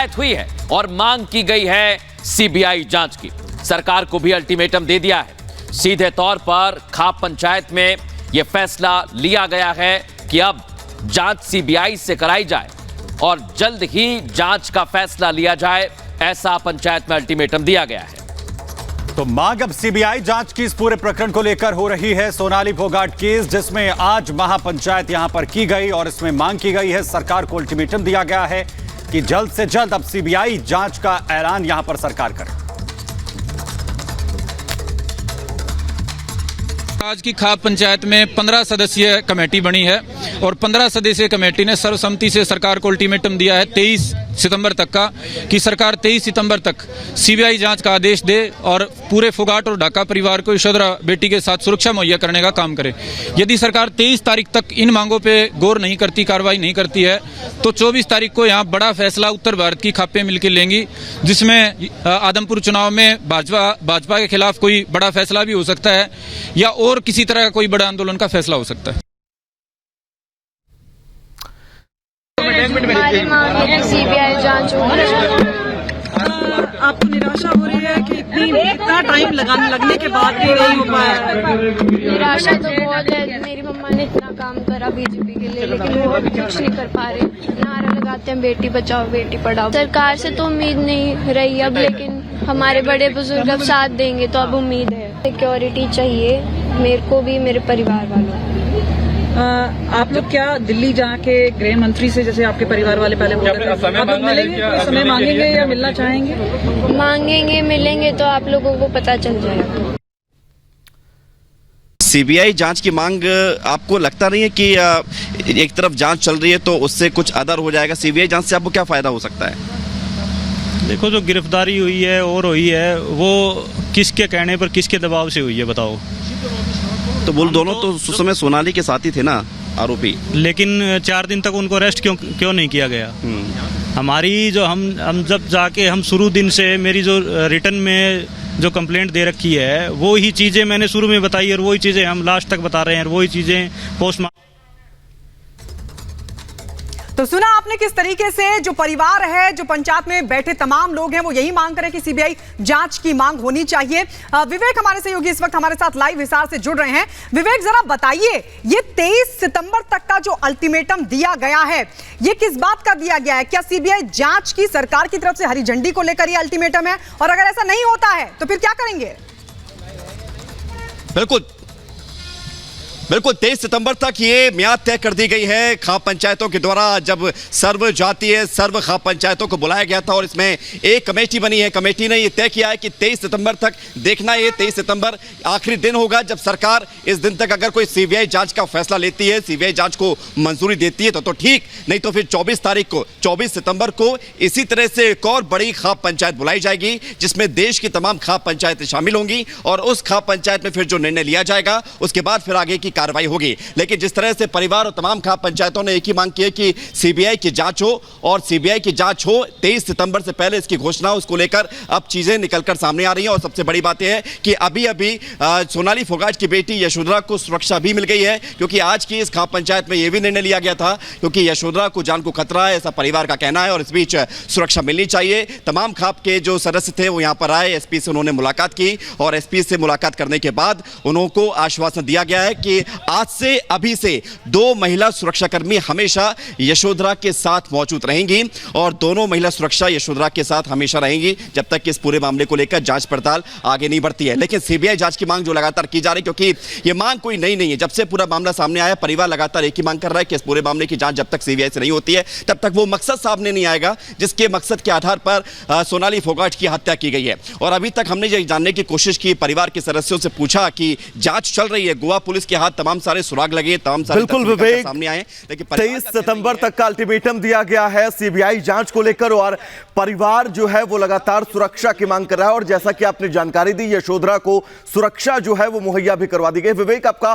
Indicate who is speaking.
Speaker 1: पंचायत हुई है और मांग की गई है सीबीआई जांच की। सरकार को भी अल्टीमेटम दे दिया है। सीधे तौर पर खाप पंचायत में यह फैसला लिया गया है कि अब जांच सीबीआई से कराई जाए और जल्द ही जांच का फैसला लिया जाए, ऐसा पंचायत में अल्टीमेटम दिया गया है।
Speaker 2: तो मांग अब सीबीआई जांच की इस पूरे प्रकरण को लेकर हो रही है। सोनाली फोगाट केस जिसमें आज महापंचायत यहां पर की गई और इसमें मांग की गई है, सरकार को अल्टीमेटम दिया गया है कि जल्द से जल्द अब सीबीआई जांच का ऐलान यहां पर सरकार करे।
Speaker 3: आज की खाप पंचायत में 15 सदस्यीय कमेटी बनी है और 15 सदस्यीय कमेटी ने सर्वसम्मति से सरकार को अल्टीमेटम दिया है 23 सितंबर तक का कि सरकार 23 सितंबर तक सीबीआई जांच का आदेश दे और पूरे फोगाट और ढाका परिवार को यशोधरा बेटी के साथ सुरक्षा मुहैया करने का काम करे। यदि सरकार 23 तारीख तक इन मांगों पे गौर नहीं करती, कार्रवाई नहीं करती है, तो 24 तारीख को यहाँ बड़ा फैसला उत्तर भारत की खापें मिलकर लेंगी, जिसमें आदमपुर चुनाव में भाजपा के खिलाफ कोई बड़ा फैसला भी हो सकता है या और किसी तरह का कोई बड़ा आंदोलन का फैसला हो सकता है।
Speaker 4: हमारी मांग है कि सीबीआई जांच हो।
Speaker 5: आपको निराशा हो रही है कि इतना टाइम लगने के बाद भी नहीं हो पाया?
Speaker 4: निराशा तो बहुत है। मेरी मम्मा ने इतना काम करा बीजेपी के लिए, लेकिन वो कुछ नहीं कर पा रहे। नारा लगाते हैं बेटी बचाओ बेटी पढ़ाओ। सरकार से तो उम्मीद नहीं रही अब, लेकिन हमारे बड़े बुजुर्ग अब साथ देंगे तो अब उम्मीद है। सिक्योरिटी चाहिए मेरे को भी, मेरे परिवार वालों को।
Speaker 5: आप लोग क्या दिल्ली जाके गृह मंत्री से, जैसे आपके परिवार वाले पहले बोल रहे थे, आप लोग मिलेंगे, कोई समय मांगेंगे या मिलना चाहेंगे?
Speaker 4: मांगेंगे, मिलेंगे तो आप लोगों को पता चल जाएगा।
Speaker 6: सीबीआई जांच की मांग आपको लगता नहीं है कि एक तरफ जांच चल रही है तो उससे कुछ अदर हो जाएगा? सीबीआई जांच से आपको क्या फायदा हो सकता है?
Speaker 7: देखो, जो गिरफ्तारी हुई है और हुई है वो किसके कहने पर, किसके दबाव से हुई है बताओ?
Speaker 6: तो वो दोनों तो उस समय सोनाली के साथ ही थे ना आरोपी।
Speaker 7: लेकिन 4 दिन तक उनको अरेस्ट क्यों नहीं किया गया? हमारी जो हम जब जाके हम शुरू दिन से मेरी जो रिटर्न में जो कंप्लेंट दे रखी है वो ही चीज़ें मैंने शुरू में बताई और वही चीज़ें हम लास्ट तक बता रहे हैं और वही चीज़ें पोस्टमार्टम।
Speaker 5: तो सुना आपने किस तरीके से जो परिवार है, जो पंचायत में बैठे तमाम लोग हैं, वो यही मांग करें कि सीबीआई जांच की मांग होनी चाहिए। विवेक हमारे सहयोगी इस वक्त हमारे साथ लाइव हिसार से जुड़ रहे हैं। विवेक, जरा बताइए, ये 23 सितंबर तक का जो अल्टीमेटम दिया गया है, ये किस बात का दिया गया है? क्या सीबीआई जांच की सरकार की तरफ से हरी झंडी को लेकर ये अल्टीमेटम है? और अगर ऐसा नहीं होता है तो फिर क्या करेंगे?
Speaker 6: बिल्कुल 23 सितंबर तक ये म्याद तय कर दी गई है खाप पंचायतों के द्वारा, जब सर्व जातीय सर्व खाप पंचायतों को बुलाया गया था और इसमें एक कमेटी बनी है। कमेटी ने ये तय किया है कि 23 सितंबर तक देखना, ये 23 सितंबर आखिरी दिन होगा जब सरकार इस दिन तक अगर कोई सीबीआई जांच का फैसला लेती है, सीबीआई जांच को मंजूरी देती है तो ठीक, नहीं तो फिर 24 तारीख को 24 सितंबर को इसी तरह से एक और बड़ी खाप पंचायत बुलाई जाएगी जिसमें देश की तमाम खाप पंचायतें शामिल होंगी और उस खाप पंचायत में फिर जो निर्णय लिया जाएगा उसके बाद फिर आगे की कार्रवाई होगी। लेकिन जिस तरह से परिवार और तमाम खाप पंचायतों ने एक ही मांग की है कि सीबीआई की जांच हो और सीबीआई की जांच हो 23 सितंबर से पहले इसकी घोषणा, उसको लेकर अब चीजें निकलकर सामने आ रही हैं। और सबसे बड़ी बात यह है कि अभी अभी सोनाली फोगाट की बेटी यशोधरा को सुरक्षा भी मिल गई है, क्योंकि आज की इस खाप पंचायत में यह भी निर्णय लिया गया था क्योंकि यशोधरा को जान को खतरा है, ऐसा परिवार का कहना है और इस बीच सुरक्षा मिलनी चाहिए। तमाम खाप के जो सदस्य थे वो यहां पर आए, एसपी से उन्होंने मुलाकात की और एसपी से मुलाकात करने के बाद उनको आश्वासन दिया गया है कि आज से अभी से 2 महिला सुरक्षाकर्मी हमेशा यशोधरा के साथ मौजूद रहेंगी और दोनों महिला सुरक्षा यशोधरा के साथ हमेशा रहेंगी जब तक कि इस पूरे मामले को लेकर जांच पड़ताल आगे नहीं बढ़ती है। लेकिन सीबीआई जांच की मांग जो लगातार की जा रही, क्योंकि यह मांग कोई नई नहीं है, जब से पूरा मामला सामने आया परिवार लगातार एक ही मांग कर रहा है कि इस पूरे मामले की जांच जब तक सीबीआई से नहीं होती है तब तक वो मकसद सामने नहीं आएगा जिसके मकसद के आधार पर सोनाली फोगाट की हत्या की गई है। और अभी तक हमने ये जानने की कोशिश की, परिवार के सदस्यों से पूछा कि जांच चल रही है, गोवा पुलिस के हाथ तमाम सारे सुराग लगे, तमाम सारे
Speaker 8: बिल्कुल विवेक,
Speaker 6: सामने आए, लेकिन
Speaker 8: 23 सितंबर तक का अल्टीमेटम दिया गया है सीबीआई जांच को लेकर और परिवार जो है वो लगातार सुरक्षा की मांग कर रहा है और जैसा कि आपने जानकारी दी, यशोधरा को सुरक्षा जो है वो मुहैया भी करवा दी गई। विवेक, आपका